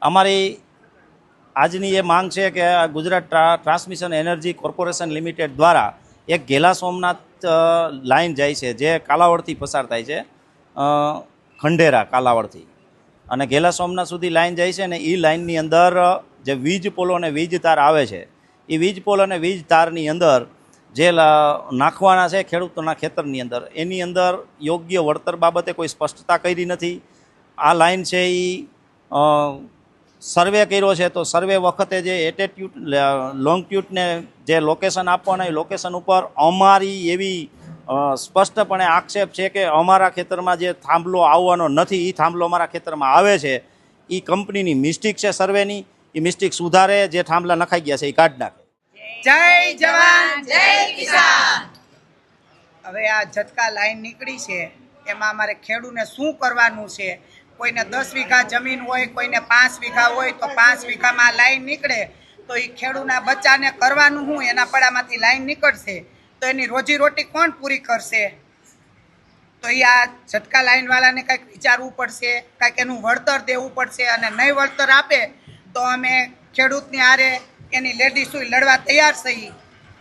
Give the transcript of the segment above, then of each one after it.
અમારી આજની એ માંગ છે કે Gujarat transmission energy corporation limited દ્વારા એક ઘેલા સોમનાથ લાઇન જાય છે જે કાલાવડથી પસાર થાય છે, ખંડેરા કાલાવડથી, અને ઘેલા સોમનાથ સુધી લાઇન જાય છે ને એ લાઇનની અંદર જે વીજ પોલો અને વીજ તાર આવે છે એ વીજ પોલ અને વીજ તારની અંદર જે નાખવાના છે ખેડૂતોના ખેતરની અંદર, એની અંદર યોગ્ય વળતર બાબતે કોઈ સ્પષ્ટતા કરી નથી. આ લાઇન છે એ સર્વે કર્યો છે તો સર્વે વખતે જે એટેટ્યુડ લોંગટ્યુડને જે લોકેશન આપવાના એ લોકેશન ઉપર અમારી એવી સ્પષ્ટપણે આક્ષેપ છે કે અમારા ખેતરમાં જે થાંભલો આવવાનો નથી એ થાંભલો અમારા ખેતરમાં આવે છે. એ કંપનીની મિસ્ટેક છે, સર્વેની એ મિસ્ટેક સુધારે, જે થાંભલા નખાઈ ગયા છે એ કાઢ નાખે. જય જવાન જય કિસાન. હવે આ ઝટકા લાઈન નીકળી છે એમાં અમારે ખેડૂતને શું કરવાનું છે? કોઈને 10 વીઘા જમીન હોય, કોઈને 5 વીઘા હોય, તો 5 વીઘામાં લાઈન નીકળે તો એ ખેડૂતના બચ્ચાને કરવાનું શું? એના પડામાંથી લાઈન નીકળશે તો એની રોજીરોટી કોણ પૂરી કરશે? તો એ આ ઝટકા લાઈનવાળાને કંઈક વિચારવું પડશે, કાંઈક એનું વળતર દેવું પડશે, અને નહીં વળતર આપે તો અમે ખેડૂતની હારે એની લેડીઝો લડવા તૈયાર છીએ.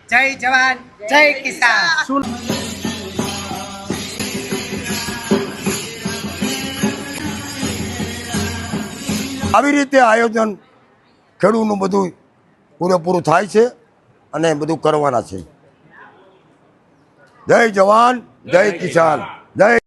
જય જવાન જય કિસાન. આવી રીતે આયોજન ખેડૂતનું બધું પૂરેપૂરું થાય છે અને બધું કરવાના છે. જય જવાન જય કિસાન. જય